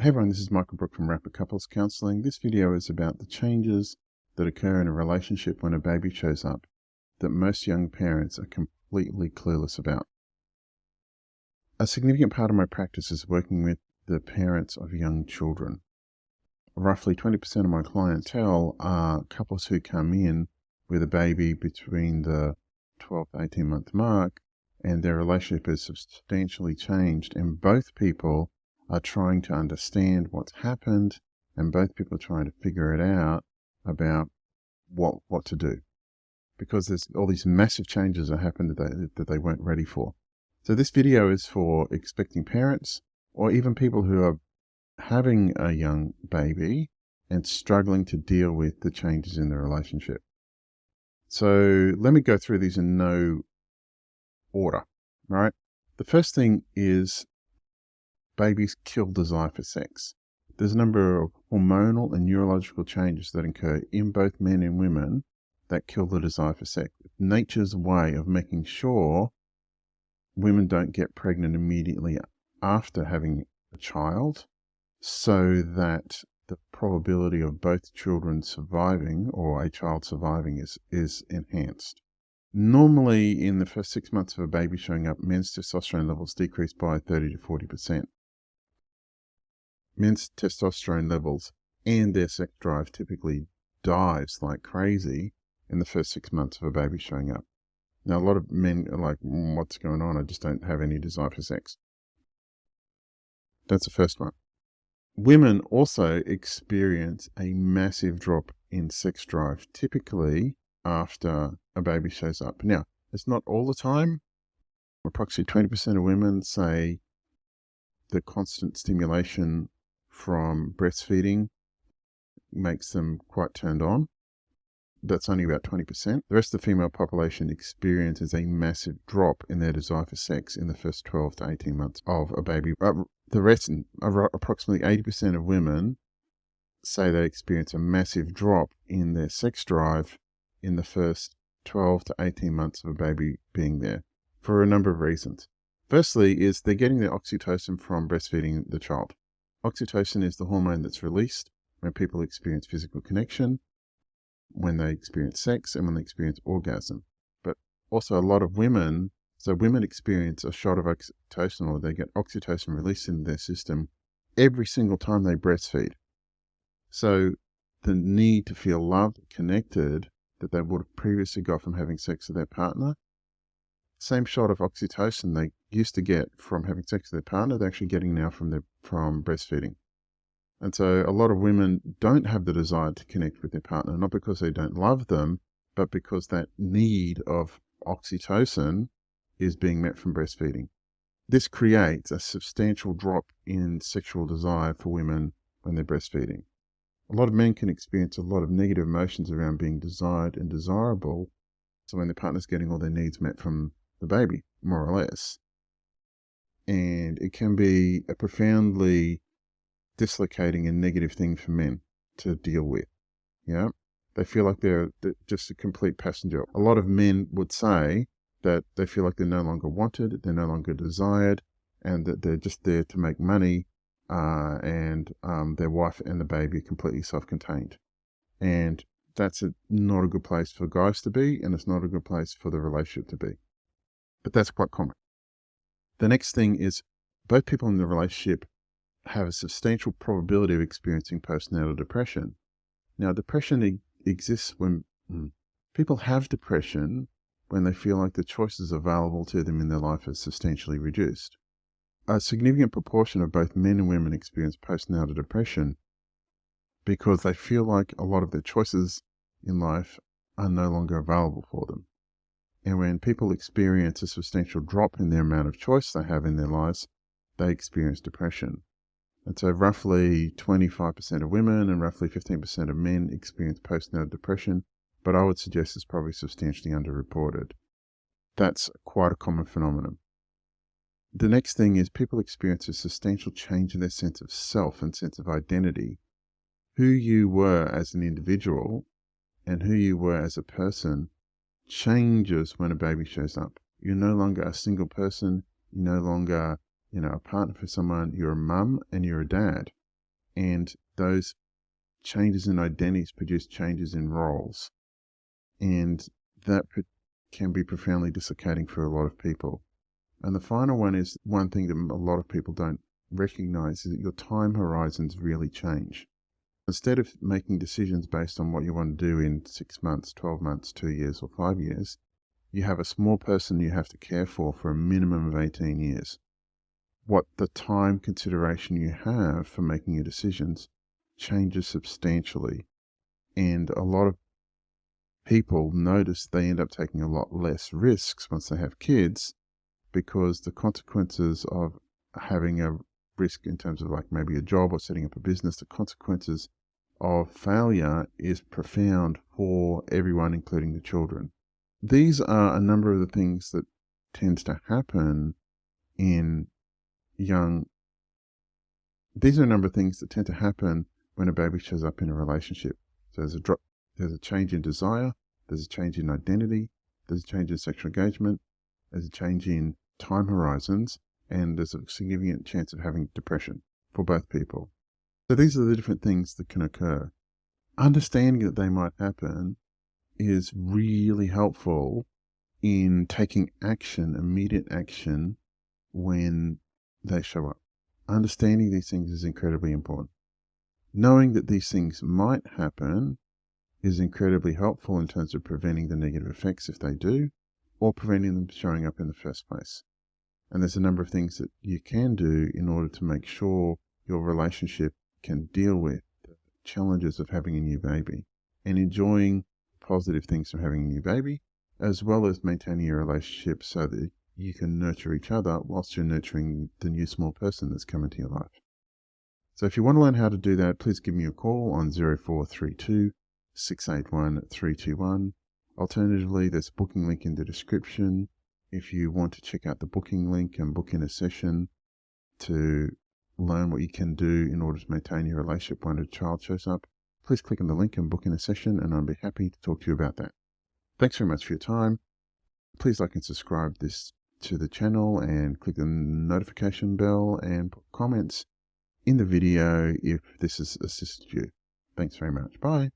Hey everyone, this is Michael Brook from Rapid Couples Counseling. This video is about the changes that occur in a relationship when a baby shows up that most young parents are completely clueless about. A significant part of my practice is working with the parents of young children. Roughly 20% of my clientele are couples who come in with a baby between the 12 to 18 month mark, and their relationship has substantially changed, and both people are trying to understand what's happened, and both people are trying to figure it out about what to do, because there's all these massive changes that happened that they weren't ready for. So this video is for expecting parents, or even people who are having a young baby and struggling to deal with the changes in the relationship. So let me go through these in no order, right? The first thing is babies kill desire for sex. There's a number of hormonal and neurological changes that occur in both men and women that kill the desire for sex. Nature's way of making sure women don't get pregnant immediately after having a child, so that the probability of both children surviving or a child surviving is enhanced. Normally, in the first 6 months of a baby showing up, men's testosterone levels decrease by 30 to 40%. Men's testosterone levels and their sex drive typically dies like crazy in the first 6 months of a baby showing up. Now, a lot of men are like, what's going on? I just don't have any desire for sex. That's the first one. Women also experience a massive drop in sex drive, typically after a baby shows up. Now, it's not all the time. Approximately 20% of women say the constant stimulation from breastfeeding makes them quite turned on. That's only about 20%. The rest of the female population experiences a massive drop in their desire for sex in the first 12 to 18 months of a baby. The rest, approximately 80% of women, say they experience a massive drop in their sex drive in the first 12 to 18 months of a baby being there, for a number of reasons. Firstly is they're getting their oxytocin from breastfeeding the child. Oxytocin is the hormone that's released when people experience physical connection, when they experience sex, and when they experience orgasm. But also a lot of women, so women experience a shot of oxytocin, or they get oxytocin released into their system every single time they breastfeed. So the need to feel loved, connected, that they would have previously got from having sex with their partner, same shot of oxytocin they used to get from having sex with their partner, they're actually getting now from breastfeeding. And so a lot of women don't have the desire to connect with their partner, not because they don't love them, but because that need of oxytocin is being met from breastfeeding. This creates a substantial drop in sexual desire for women when they're breastfeeding. A lot of men can experience a lot of negative emotions around being desired and desirable, so when their partner's getting all their needs met from the baby, more or less. And it can be a profoundly dislocating and negative thing for men to deal with. Yeah, they feel like they're just a complete passenger. A lot of men would say that they feel like they're no longer wanted, they're no longer desired, and that they're just there to make money, and their wife and the baby are completely self-contained. And that's not a good place for guys to be, and it's not a good place for the relationship to be. But that's quite common. The next thing is both people in the relationship have a substantial probability of experiencing postnatal depression. Now, depression exists when people have depression when they feel like the choices available to them in their life are substantially reduced. A significant proportion of both men and women experience postnatal depression because they feel like a lot of their choices in life are no longer available for them. And when people experience a substantial drop in the amount of choice they have in their lives, they experience depression. And so roughly 25% of women and roughly 15% of men experience postnatal depression, but I would suggest it's probably substantially underreported. That's quite a common phenomenon. The next thing is people experience a substantial change in their sense of self and sense of identity. Who you were as an individual and who you were as a person changes when a baby shows up. You're no longer a single person. You're no longer, a partner for someone. You're a mum and you're a dad. And those changes in identities produce changes in roles. And that can be profoundly dislocating for a lot of people. And the final one is one thing that a lot of people don't recognize, is that your time horizons really change. Instead of making decisions based on what you want to do in 6 months, 12 months, 2 years, or 5 years, you have a small person you have to care for a minimum of 18 years. What the time consideration you have for making your decisions changes substantially. And a lot of people notice they end up taking a lot less risks once they have kids, because the consequences of having a risk in terms of like maybe a job or setting up a business, the consequences of failure is profound for everyone, including the children. These are a number of the things that tends to happen in young. These are a number of things that tend to happen when a baby shows up in a relationship. So there's a change in desire, there's a change in identity, there's a change in sexual engagement, there's a change in time horizons, and there's a significant chance of having depression for both people. So these are the different things that can occur. Understanding that they might happen is really helpful in taking action, immediate action, when they show up. Understanding these things is incredibly important. Knowing that these things might happen is incredibly helpful in terms of preventing the negative effects if they do, or preventing them showing up in the first place. And there's a number of things that you can do in order to make sure your relationship can deal with the challenges of having a new baby and enjoying positive things from having a new baby, as well as maintaining your relationship so that you can nurture each other whilst you're nurturing the new small person that's come into your life. So if you want to learn how to do that, please give me a call on 0432 681 321. Alternatively, there's a booking link in the description. If you want to check out the booking link and book in a session to learn what you can do in order to maintain your relationship when a child shows up, please click on the link and book in a session, and I'll be happy to talk to you about that. Thanks very much for your time. Please like and subscribe to the channel, and click the notification bell, and put comments in the video if this has assisted you. Thanks very much. Bye.